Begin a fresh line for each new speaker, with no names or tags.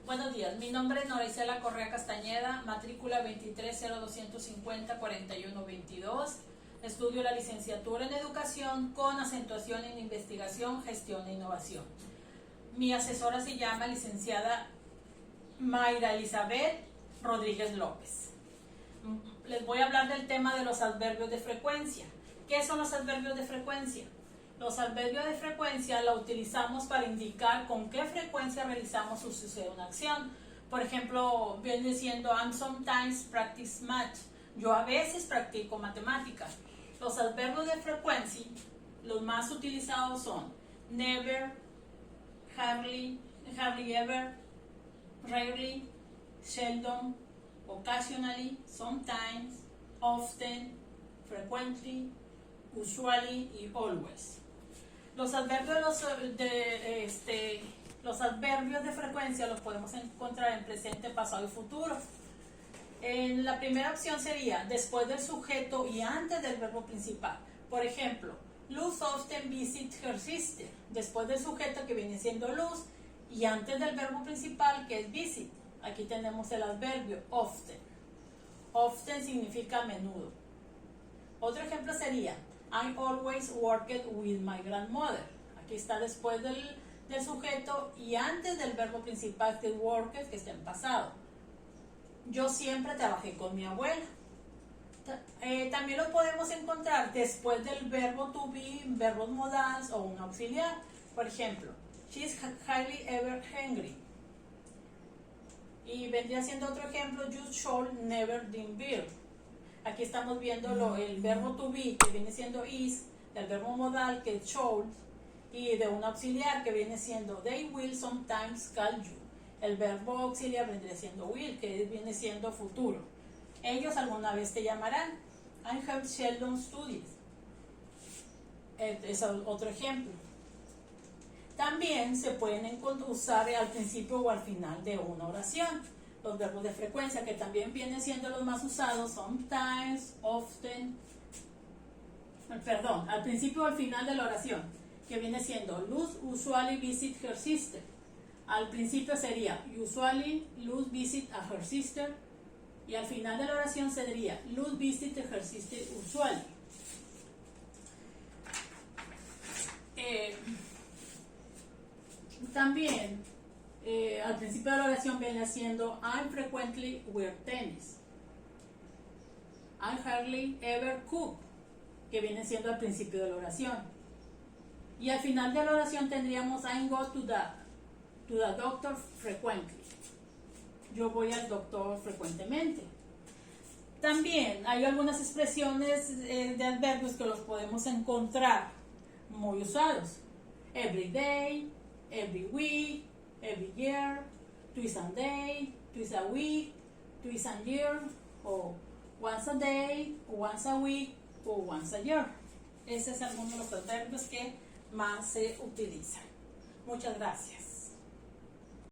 Buenos días, mi nombre es Nora Isela Correa Castañeda, matrícula 230250-4122. Estudio la licenciatura en Educación con acentuación en Investigación, Gestión e Innovación. Mi asesora se llama licenciada Mayra Elizabeth Rodríguez López. Les voy a hablar del tema de los adverbios de frecuencia. ¿Qué son los adverbios de frecuencia? Los adverbios de frecuencia la utilizamos para indicar con qué frecuencia realizamos o sucede una acción. Por ejemplo, viene diciendo I'm sometimes practice math. Yo a veces practico matemáticas. Los adverbios de frecuencia, los más utilizados son never, hardly ever, rarely, seldom, occasionally, sometimes, often, frequently, usually y always. Los adverbios de frecuencia los podemos encontrar en presente, pasado y futuro. En la primera opción sería después del sujeto y antes del verbo principal. Por ejemplo, Luz often visits her sister. Después del sujeto, que viene siendo Luz, y antes del verbo principal, que es visit. Aquí tenemos el adverbio often. Often significa a menudo. Otro ejemplo sería I always worked with my grandmother. Aquí está después del sujeto y antes del verbo principal, que es worked, que está en pasado. Yo siempre trabajé con mi abuela. También lo podemos encontrar después del verbo to be, verbos modales o un auxiliar. Por ejemplo, she's hardly ever hungry. Y vendría siendo otro ejemplo, you should never drink beer. Aquí estamos viendo el verbo to be, que viene siendo is, del verbo modal, que es should, y de un auxiliar, que viene siendo they will sometimes call you. El verbo auxiliar vendría siendo will, que viene siendo futuro. Ellos alguna vez te llamarán. I have seldom studied. Es otro ejemplo. También se pueden usar al principio o al final de una oración. Los verbos de frecuencia, que también vienen siendo los más usados, sometimes, often, al principio o al final de la oración, que viene siendo Luz usually visit her sister. Al principio sería usually Luz visit a her sister, y al final de la oración sería Luz visit her sister usually. También al principio de la oración viene siendo I frequently wear tennis. I hardly ever cook, que viene siendo al principio de la oración. Y al final de la oración tendríamos I go to the doctor frequently. Yo voy al doctor frecuentemente. También hay algunas expresiones de adverbios que los podemos encontrar muy usados. Every day, every week, every year, twice a day, twice a week, twice a year, o once a day, once a week, o once a year. Ese es alguno de los adverbios que más se utilizan. Muchas gracias.